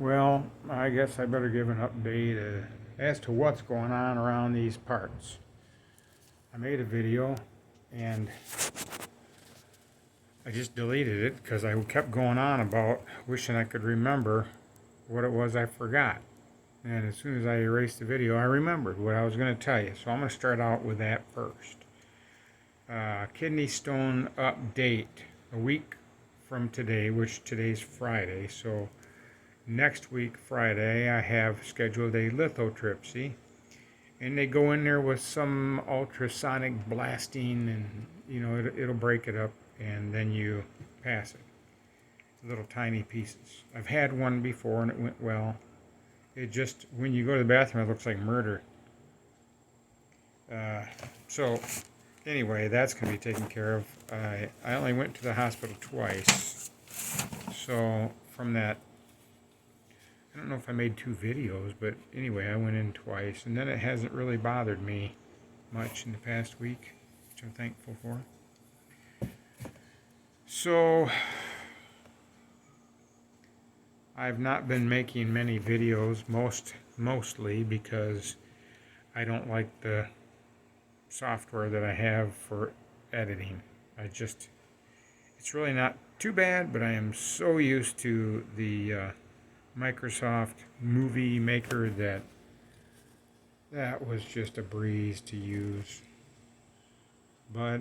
Well, I guess I better give an update as to what's going on around these parts. I made a video and I just deleted it because I kept going on about wishing I could remember what it was I forgot. And as soon as I erased the video, I remembered what I was going to tell you. So I'm going to start out with that first. Kidney stone update a week from today, which today's Friday. So next week, Friday, I have scheduled a lithotripsy. And they go in there with some ultrasonic blasting, and it'll break it up, and then you pass it. Little tiny pieces. I've had one before and it went well. It just, when you go to the bathroom, it looks like murder. So anyway, that's going to be taken care of. I only went to the hospital twice. So from that, I don't know if I made 2 videos, but anyway, I went in twice. And then it hasn't really bothered me much in the past week, which I'm thankful for. So I've not been making many videos, mostly because I don't like the software that I have for editing. It's really not too bad, but I am so used to the Microsoft Movie Maker that was just a breeze to use. But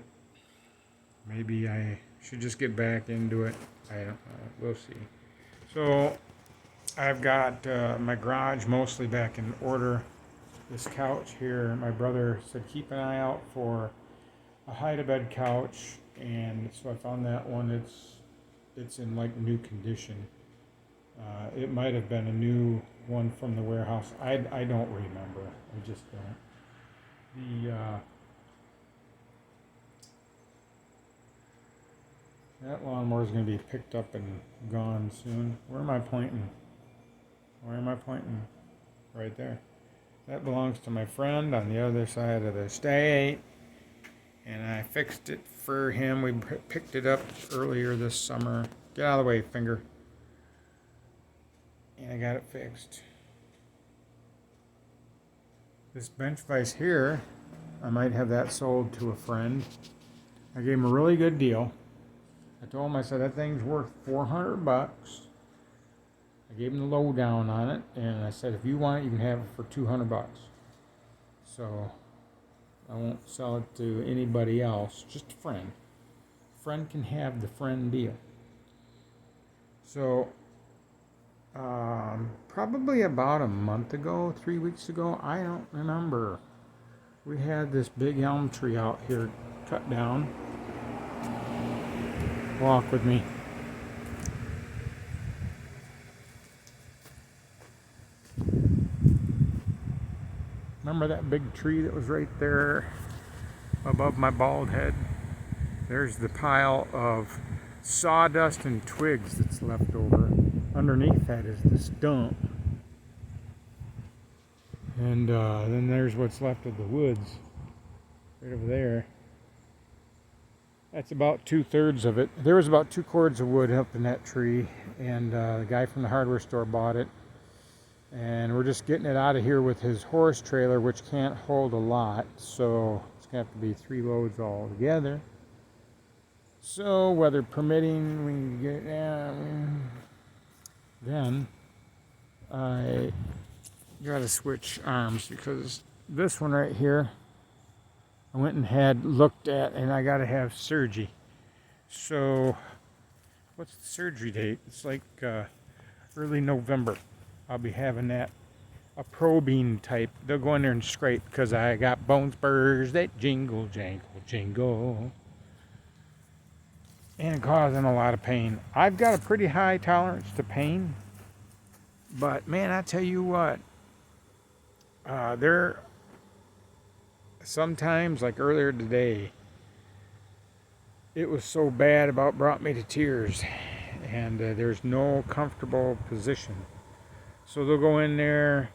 maybe I should just get back into it. I don't know. We'll see. So I've got my garage mostly back in order. This couch here, my brother said keep an eye out for a hide-a-bed couch, and so I found that one. It's in like new condition. It might have been a new one from the warehouse. I don't remember. I just don't. That lawnmower is going to be picked up and gone soon. Where am I pointing? Right there. That belongs to my friend on the other side of the state, and I fixed it for him. We picked it up earlier this summer. Get out of the way, finger. And I got it fixed. This bench vise here, I might have that sold to a friend. I gave him a really good deal. I told him, I said, that thing's worth $400. I gave him the lowdown on it, and I said, if you want it, you can have it for $200. So I won't sell it to anybody else, just a friend. Friend can have the friend deal. So probably about a month ago, 3 weeks ago, I don't remember, we had this big elm tree out here cut down. Walk with me. Remember that big tree that was right there above my bald head? There's the pile of sawdust and twigs that's left over. Underneath that is the stump. And then there's what's left of the woods right over there. That's about 2/3 of it. There was about 2 cords of wood up in that tree, and the guy from the hardware store bought it. And we're just getting it out of here with his horse trailer, which can't hold a lot, so it's going to have to be 3 loads all together. So, weather permitting, we can get down. Then I got to switch arms because this one right here, I went and had looked at, and I got to have surgery. So, what's the surgery date? It's like early November. I'll be having that, a probing type. They'll go in there and scrape because I got bone spurs that jingle, jangle, jingle, and causing a lot of pain. I've got a pretty high tolerance to pain, but man, I tell you what, there sometimes, like earlier today, it was so bad about brought me to tears, and there's no comfortable position. So they'll go in there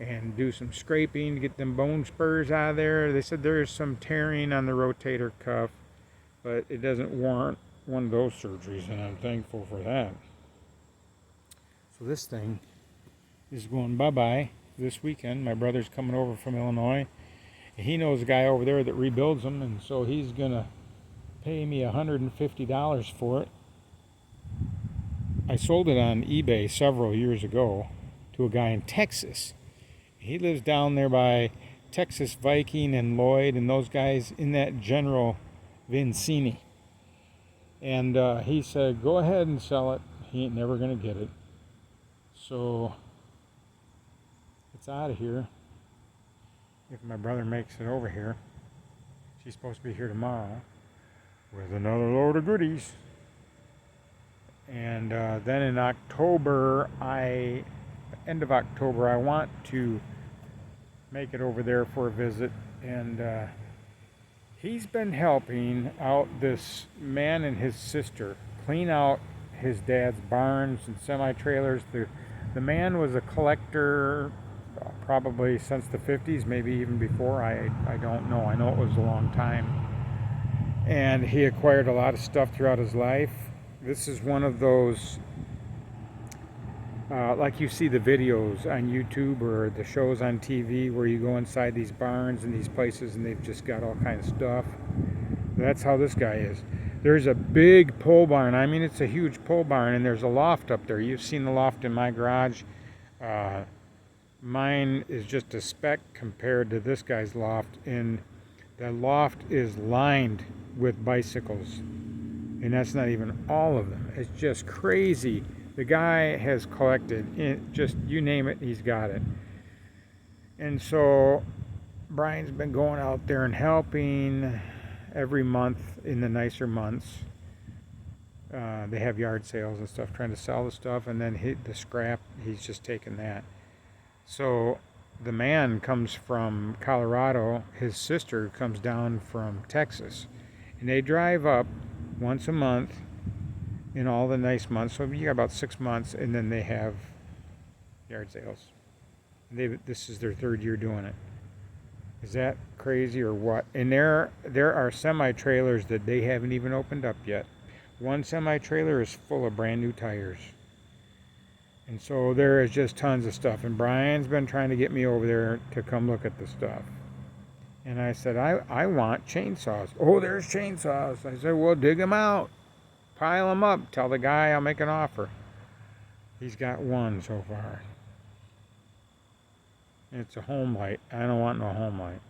and do some scraping to get them bone spurs out of there. They said there's some tearing on the rotator cuff, but it doesn't warrant one of those surgeries, and I'm thankful for that. So this thing is going bye-bye this weekend. My brother's coming over from Illinois. He knows a guy over there that rebuilds them, and so he's going to pay me $150 for it. I sold it on eBay several years ago to a guy in Texas. He lives down there by Texas Viking and Lloyd and those guys in that General Vincini. And he said, go ahead and sell it. He ain't never going to get it. So it's out of here. If my brother makes it over here. She's supposed to be here tomorrow with another load of goodies. And then in October, end of October, I want to make it over there for a visit. And he's been helping out this man and his sister clean out his dad's barns and semi-trailers. The man was a collector probably since the 50s, maybe even before. I don't know. I know it was a long time. And he acquired a lot of stuff throughout his life. This is one of those, like you see the videos on YouTube or the shows on TV where you go inside these barns and these places and they've just got all kinds of stuff. That's how this guy is. There's a big pole barn. I mean, it's a huge pole barn, and there's a loft up there. You've seen the loft in my garage. Mine is just a speck compared to this guy's loft, and the loft is lined with bicycles. And that's not even all of them. It's just crazy. The guy has collected, just you name it, he's got it. And so Brian's been going out there and helping every month in the nicer months. They have yard sales and stuff, trying to sell the stuff, and then the scrap, he's just taking that. So the man comes from Colorado, his sister comes down from Texas, and they drive up once a month in all the nice months. So you got about 6 months, and then they have yard sales. This is their third year doing it. Is that crazy or what? And there are semi-trailers that they haven't even opened up yet. One semi-trailer is full of brand new tires. And so there is just tons of stuff. And Brian's been trying to get me over there to come look at the stuff. And I said, I want chainsaws. Oh, there's chainsaws. I said, well, dig them out. Pile them up. Tell the guy I'll make an offer. He's got one so far. It's a home light. I don't want no home light.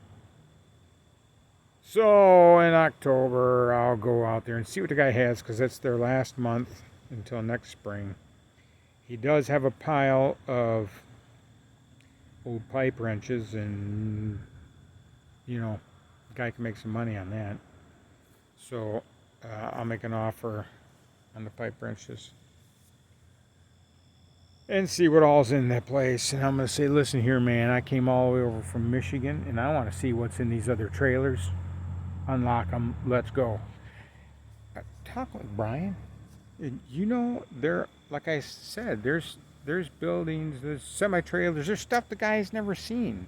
So in October, I'll go out there and see what the guy has, because it's their last month until next spring. He does have a pile of old pipe wrenches, and you know, the guy can make some money on that. So I'll make an offer on the pipe wrenches and see what all's in that place. And I'm going to say, listen here, man, I came all the way over from Michigan, and I want to see what's in these other trailers. Unlock them. Let's go. Talk with Brian. You know, like I said, there's buildings, there's semi-trailers, there's stuff the guy's never seen.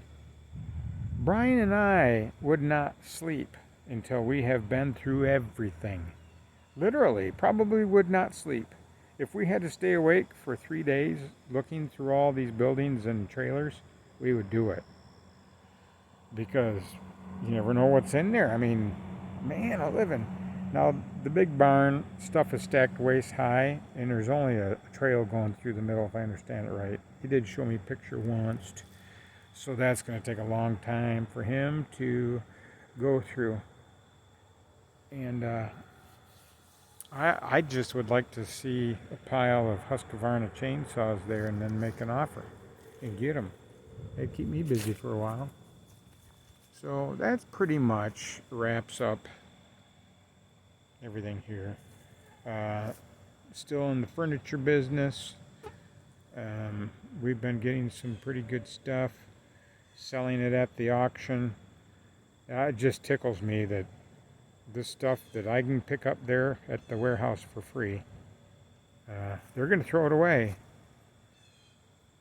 Brian and I would not sleep until we have been through everything. Literally, probably would not sleep. If we had to stay awake for 3 days looking through all these buildings and trailers, we would do it. Because you never know what's in there. I mean, man, I live in. Now, the big barn stuff is stacked waist high, and there's only a trail going through the middle, if I understand it right. He did show me a picture once, so that's going to take a long time for him to go through. And I just would like to see a pile of Husqvarna chainsaws there and then make an offer and get them. It'd keep me busy for a while. So that pretty much wraps up everything here. Still in the furniture business. We've been getting some pretty good stuff, selling it at the auction. It just tickles me that this stuff that I can pick up there at the warehouse for free, they're going to throw it away.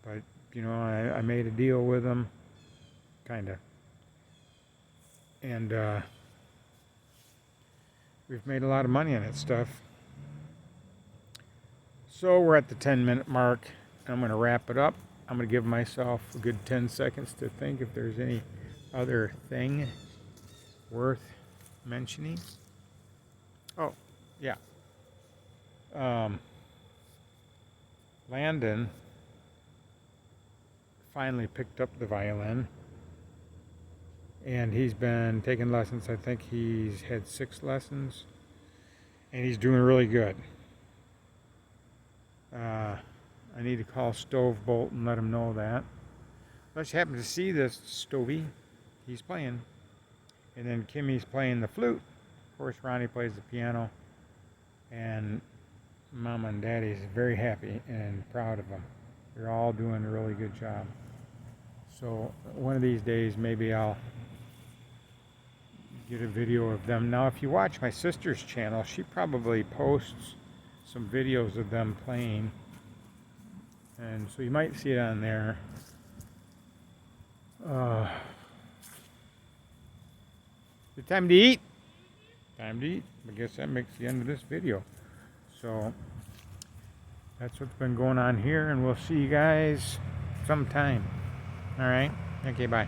But, you know, I made a deal with them, kind of. And we've made a lot of money on that stuff. So we're at the 10-minute mark. I'm going to wrap it up. I'm going to give myself a good 10 seconds to think if there's any other thing worth mentioning. Oh, yeah. Landon finally picked up the violin, and he's been taking lessons. I think he's had 6 lessons, and he's doing really good. I need to call Stove Bolt and let him know that. Let's happen to see this Stovey. He's playing. And then Kimmy's playing the flute. Of course, Ronnie plays the piano. And Mama and Daddy's very happy and proud of them. They're all doing a really good job. So one of these days, maybe I'll get a video of them. Now, if you watch my sister's channel, she probably posts some videos of them playing. And so you might see it on there. It's time to eat. Time to eat. I guess that makes the end of this video. So that's what's been going on here, and we'll see you guys sometime. All right. Okay, bye.